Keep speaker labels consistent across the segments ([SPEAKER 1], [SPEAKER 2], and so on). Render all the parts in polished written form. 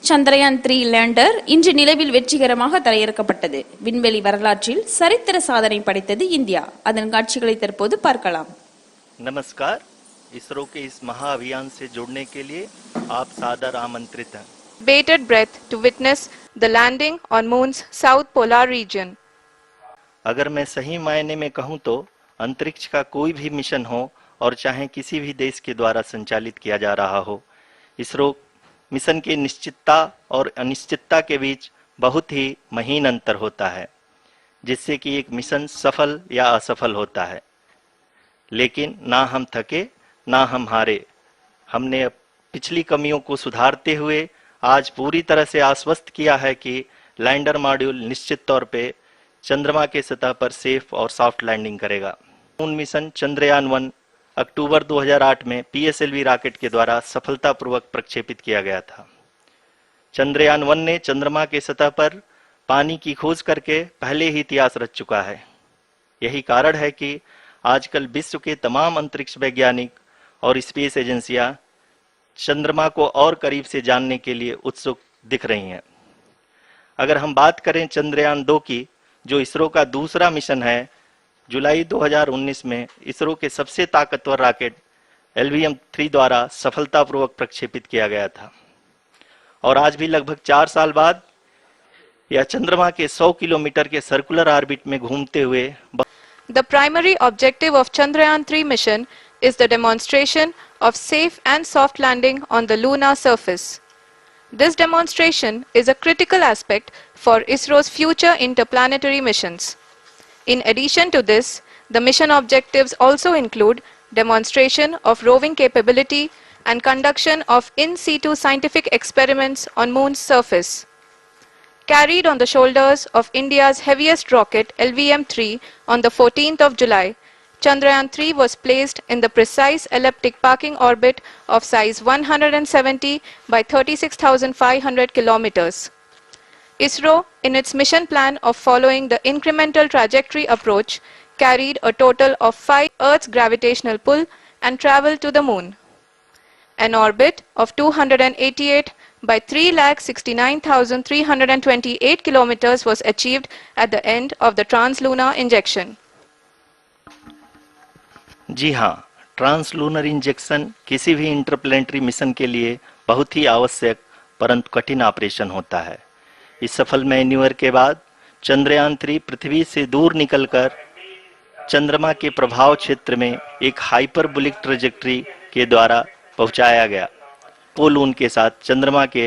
[SPEAKER 1] Chandrayaan 3 lander இன்று நிலவில் வெற்றிகரமாக தரையிறக்கப்பட்டது. விண்வெளி வரலாற்றில் சரித்திர சாதனை படைத்தது இந்தியா. அதன் காட்சிகளை தற்போது பார்க்கலாம்.
[SPEAKER 2] नमस्कार, इसरो के इस महाअभियान से जुड़ने के लिए आप सादर आमंत्रित हैं.
[SPEAKER 3] Bated breath to witness the landing on Moon's South Polar region.
[SPEAKER 2] अगर मैं सही मायने में कहूं तो अंतरिक्ष का कोई भी मिशन हो और चाहे किसी भी देश के द्वारा संचालित किया जा रहा हो, इसरो मिशन की निश्चितता और अनिश्चितता के बीच बहुत ही महीन अंतर होता है, जिससे कि एक मिशन सफल या असफल होता है. लेकिन ना हम थके ना हम हारे. हमने पिछली कमियों को सुधारते हुए आज पूरी तरह से आश्वस्त किया है कि लैंडर मॉड्यूल निश्चित तौर पे चंद्रमा के सतह पर सेफ और सॉफ्ट लैंडिंग करेगा. मून मिशन चंद्रयान 1 अक्टूबर 2008 में PSLV रॉकेट के द्वारा सफलतापूर्वक प्रक्षेपित किया गया था. चंद्रयान 1 ने चंद्रमा के सतह पर पानी की खोज करके पहले ही इतिहास रच चुका है. यही कारण है कि आजकल विश्व के तमाम अंतरिक्ष वैज्ञानिक और स्पेस एजेंसियां चंद्रमा को और करीब से जानने के लिए उत्सुक दिख रही हैं. अगर हम बात करें चंद्रयान 2 की, जो इसरो का दूसरा मिशन है, जुलाई 2019 में इसरो के सबसे ताकतवर रॉकेट LVM-3 द्वारा सफलतापूर्वक प्रक्षेपित किया गया था. और आज भी लगभग 4 साल बाद यह चंद्रमा के 100 किलोमीटर के सर्कुलर ऑर्बिट में घूमते हुए
[SPEAKER 3] The primary objective of Chandrayaan 3 mission is the demonstration of safe and soft landing on the lunar surface. This demonstration is a critical aspect for ISRO's future interplanetary missions. In addition to this, the mission objectives also include demonstration of roving capability and conduction of in situ scientific experiments on Moon's surface. Carried on the shoulders of India's heaviest rocket LVM-3 on the 14th of July, Chandrayaan 3 was placed in the precise elliptic parking orbit of size 170 by 36,500 kilometers. ISRO, in its mission plan of following the incremental trajectory approach, carried a total of 5 Earth's gravitational pull and traveled to the Moon. An orbit of 288 by 3,69,328 kilometers was achieved at the end of the translunar injection.
[SPEAKER 2] जी हाँ, translunar injection किसी भी interplanetary mission के लिए बहुत ही आवश्यक परंतु कठिन operation होता है. इस सफल मैन्यूवर के बाद चंद्रयान 3 पृथ्वी से दूर निकलकर चंद्रमा के प्रभाव क्षेत्र में एक हाइपरबोलिक ट्रेजेक्टरी के द्वारा पहुंचाया गया. पोलून के साथ चंद्रमा के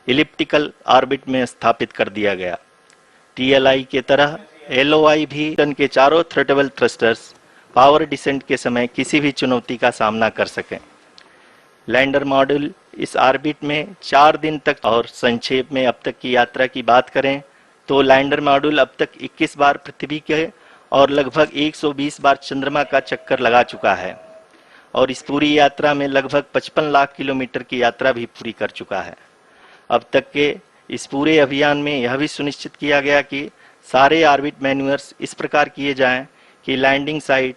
[SPEAKER 2] इलिप्टिकल ऑर्बिट में स्थापित कर दिया गया. TLI के तरह LOI भी टन के चारों थ्रटबल थ्रस्टर्स पावर डिसेंट के समय किसी भी चुनौती का सामना कर सकें. लैंडर मॉड्यूल इस ऑर्बिट में 4 दिन तक. और संक्षेप में अब तक की यात्रा की बात करें तो लैंडर मॉड्यूल अब तक 21 बार पृथ्वी के और लगभग 120 बार चंद्रमा का चक्कर लगा चुका है और इस पूरी यात्रा में लगभग 55 लाख किलोमीटर की यात्रा भी पूरी कर चुका है. अब तक के इस पूरे अभियान में यह भी सुनिश्चित किया गया कि सारे ऑर्बिट मैन्यूवर्स इस प्रकार किए जाएं कि लैंडिंग साइट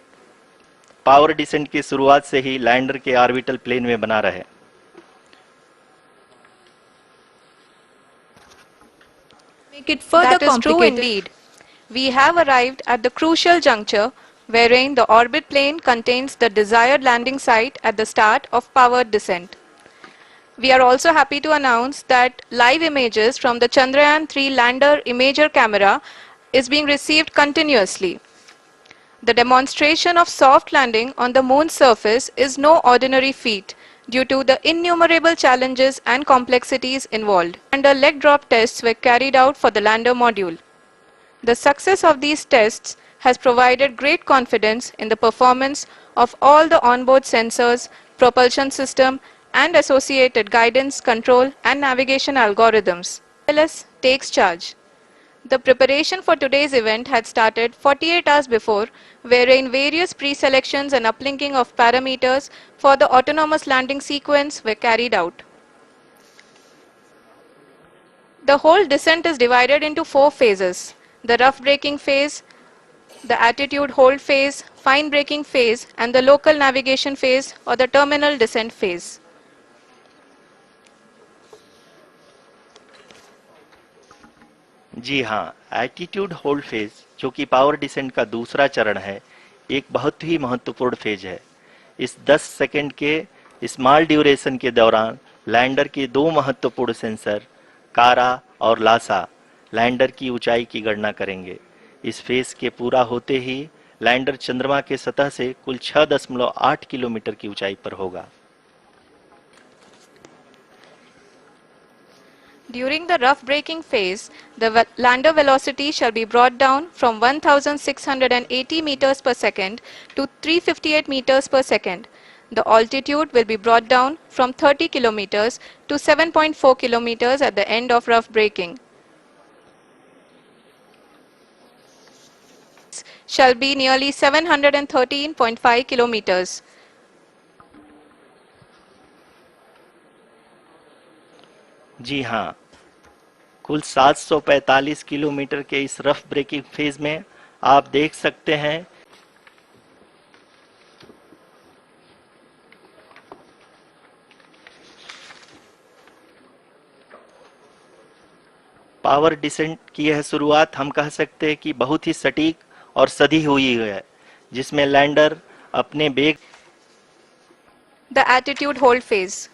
[SPEAKER 2] पावर डिसेंट की शुरुआत से ही लैंडर के ऑर्बिटल प्लेन में बना रहे.
[SPEAKER 3] Make it further complicated. That is true indeed. We have arrived at the crucial juncture wherein the orbit plane contains the desired landing site at the start of powered descent. We are also happy to announce that live images from the Chandrayaan 3 lander imager camera is being received continuously. The demonstration of soft landing on the Moon's surface is no ordinary feat due to the innumerable challenges and complexities involved. Lander leg drop tests were carried out for the lander module. The success of these tests has provided great confidence in the performance of all the onboard sensors, propulsion system, and associated guidance, control, and navigation algorithms. LS takes charge. The preparation for today's event had started 48 hours before, wherein various pre-selections and uplinking of parameters for the autonomous landing sequence were carried out. The whole descent is divided into 4 phases: the rough braking phase, the attitude hold phase, fine braking phase, and the local navigation phase or the terminal descent phase.
[SPEAKER 2] जी हाँ, attitude hold phase जो कि power descent का दूसरा चरण है, एक बहुत ही महत्वपूर्ण फेज है। इस 10 सेकंड के स्मॉल ड्यूरेशन के दौरान लैंडर के दो महत्वपूर्ण सेंसर कारा और लासा लैंडर की ऊंचाई की गणना करेंगे। इस फेज के पूरा होते ही लैंडर चंद्रमा के सतह से कुल 6.8 किलोमीटर की ऊंचाई पर होगा।
[SPEAKER 3] During the rough braking phase, the lander velocity shall be brought down from 1680 meters per second to 358 meters per second. The altitude will be brought down from 30 kilometers to 7.4 kilometers at the end of rough braking. Shall be nearly 713.5 kilometers.
[SPEAKER 2] जी हाँ, कुल 745 kilometre के इस rough breaking phase में आप देख सकते हैं power descent की यह शुरुआत हम कह सकते हैं कि बहुत ही सटीक और सधी हुई है, जिसमें लैंडर अपने वेग
[SPEAKER 3] The attitude hold phase.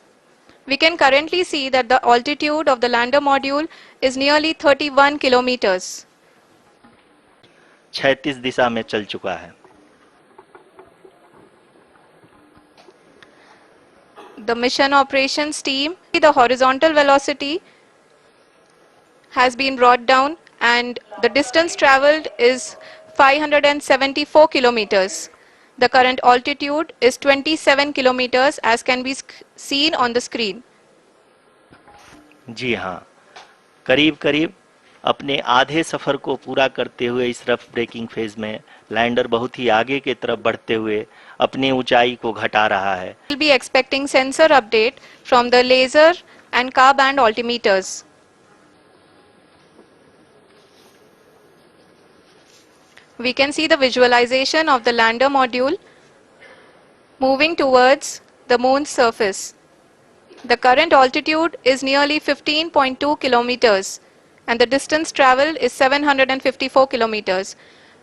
[SPEAKER 3] We can currently see that the altitude of the lander module is nearly 31 kilometers.
[SPEAKER 2] 36 दिशा में चल चुका है।
[SPEAKER 3] The mission operations team, the horizontal velocity has been brought down and the distance traveled is 574 kilometers. The current altitude is 27 kilometers as can be seen on the screen.
[SPEAKER 2] जी हाँ, करीब करीब अपने आधे सफर को पूरा करते हुए इस रफ ब्रेकिंग फेज में लैंडर बहुत ही आगे की तरफ बढ़ते हुए अपनी ऊंचाई को घटा रहा है।
[SPEAKER 3] We'll be expecting sensor update from the laser and car band altimeters. We can see the visualization of the lander module moving towards the moon's surface. The current altitude is nearly 15.2 kilometers and the distance traveled is 754 kilometers.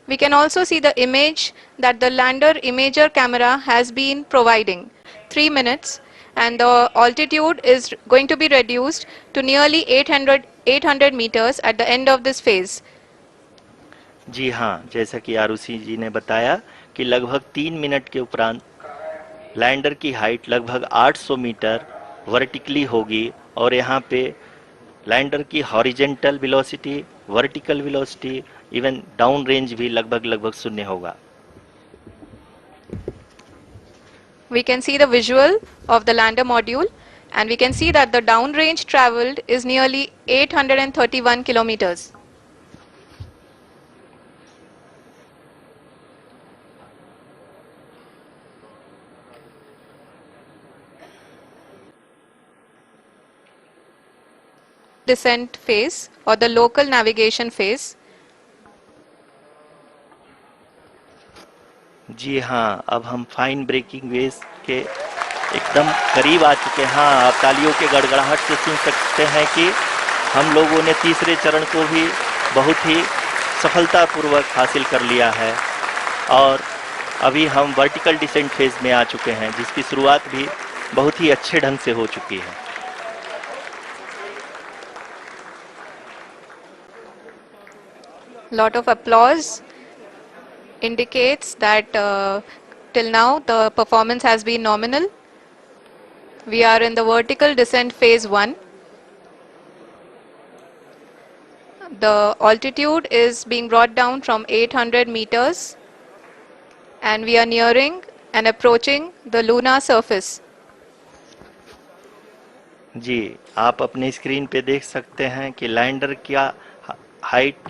[SPEAKER 3] We can also see the image that the lander imager camera has been providing. 3 minutes and the altitude is going to be reduced to nearly 800 meters at the end of this phase.
[SPEAKER 2] जी हाँ, जैसा कि आरुषि जी ने बताया कि लगभग 3 minute के उपरांत lander की हाइट लगभग 800 मीटर वर्टिकली होगी और यहाँ पे लैंडर की horizontal velocity, vertical velocity, even down range भी लगभग शून्य होगा।
[SPEAKER 3] We can see the visual of the lander module and we can see that the downrange traveled is nearly 831 kilometers. Descent phase or the local navigation phase.
[SPEAKER 2] जी हाँ, अब हम fine breaking veg के एकदम करीब आ चुके हैं। हाँ, आप तालियों के गड़गड़ाहट से सुन सकते हैं कि हम लोगों ने तीसरे चरण को भी बहुत ही सफलतापूर्वक हासिल कर लिया है और अभी हम वर्टिकल डिसेंट फेज में आ चुके हैं, जिसकी शुरुआत भी बहुत ही अच्छे ढंग से हो चुकी है।
[SPEAKER 3] Lot of applause indicates that till now the performance has been nominal. We are in the vertical descent phase 1. The altitude is being brought down from 800 meters and we are nearing and approaching the lunar surface.
[SPEAKER 2] जी, आप अपने screen पे देख सकते हैं कि lander का height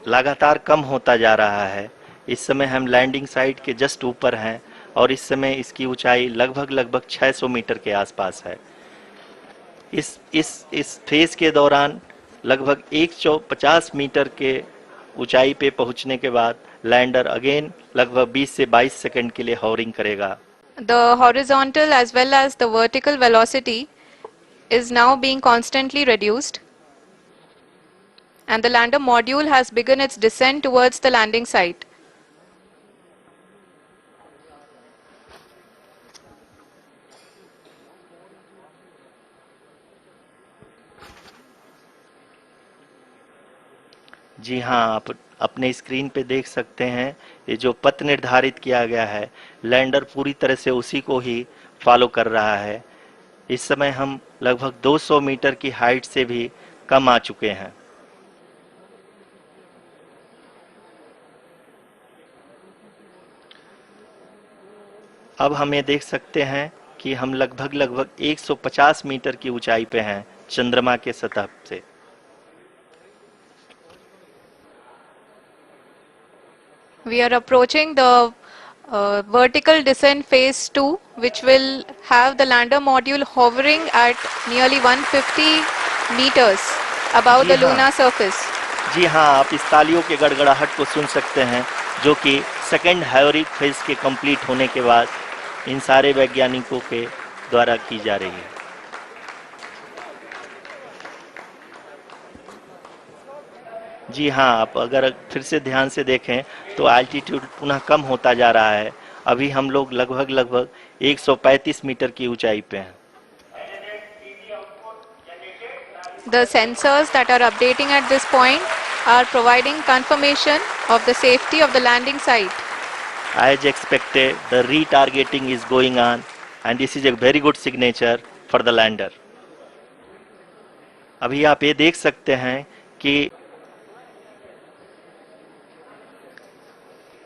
[SPEAKER 2] लगातार कम होता जा रहा है। इस समय हम लैंडिंग साइट के जस्ट ऊपर हैं और इस समय इसकी ऊंचाई लगभग 600 मीटर के आसपास है। इस फेज के दौरान लगभग 150 मीटर के ऊंचाई पे पहुंचने के बाद लैंडर अगेन लगभग 20 से 22 सेकंड के लिए हॉवरिंग करेगा।
[SPEAKER 3] The horizontal as well as the vertical velocity is now being constantly reduced and the lander module has begun its descent towards the landing site.
[SPEAKER 2] जी हाँ, आप अपने स्क्रीन पे देख सकते हैं ये जो पथ निर्धारित किया गया है, लैंडर पूरी तरह से उसी को ही फॉलो कर रहा है। इस समय हम लगभग 200 मीटर की हाइट से भी कम आ चुके हैं। अब हम ये देख सकते हैं कि हम लगभग 150 मीटर की ऊंचाई पे हैं चंद्रमा के सतह से।
[SPEAKER 3] We are approaching the vertical descent phase 2, which will have the lander module hovering at nearly 150 meters above
[SPEAKER 2] ji
[SPEAKER 3] the
[SPEAKER 2] हाँ।
[SPEAKER 3] lunar surface.
[SPEAKER 2] जी हाँ, आप इस तालियों के गड़गड़ाहट को सुन सकते हैं जो कि सेकेंड हायोरिक फेज के कंप्लीट होने के बाद इन सारे वैज्ञानिकों के द्वारा की जा रही है। जी हाँ, आप अगर फिर से ध्यान से देखें तो एल्टीट्यूड पुनः कम होता जा रहा है। अभी हम लोग लगभग 135 मीटर की ऊंचाई पे हैं।
[SPEAKER 3] The sensors that are updating at this point are providing confirmation of the safety of the landing site.
[SPEAKER 2] As expected, the retargeting is going on and this is a very good signature for the lander. अभी आप ये देख सकते हैं कि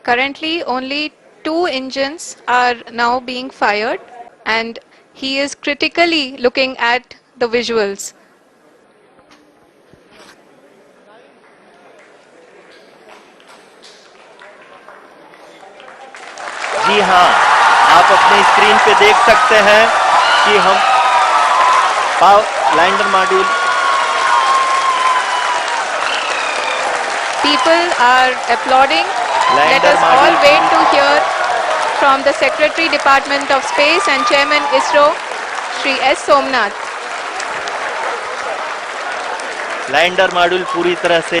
[SPEAKER 3] Currently, only 2 engines are now being fired, and he is critically looking at the visuals.
[SPEAKER 2] जी हाँ, आप अपने स्क्रीन पे देख सकते हैं कि हम lander module
[SPEAKER 3] People are applauding. Let
[SPEAKER 2] Lander
[SPEAKER 3] us all
[SPEAKER 2] module.
[SPEAKER 3] wait to hear from the Secretary Department of Space and Chairman ISRO, Shri S. Somnath.
[SPEAKER 2] Lander module पूरी तरह से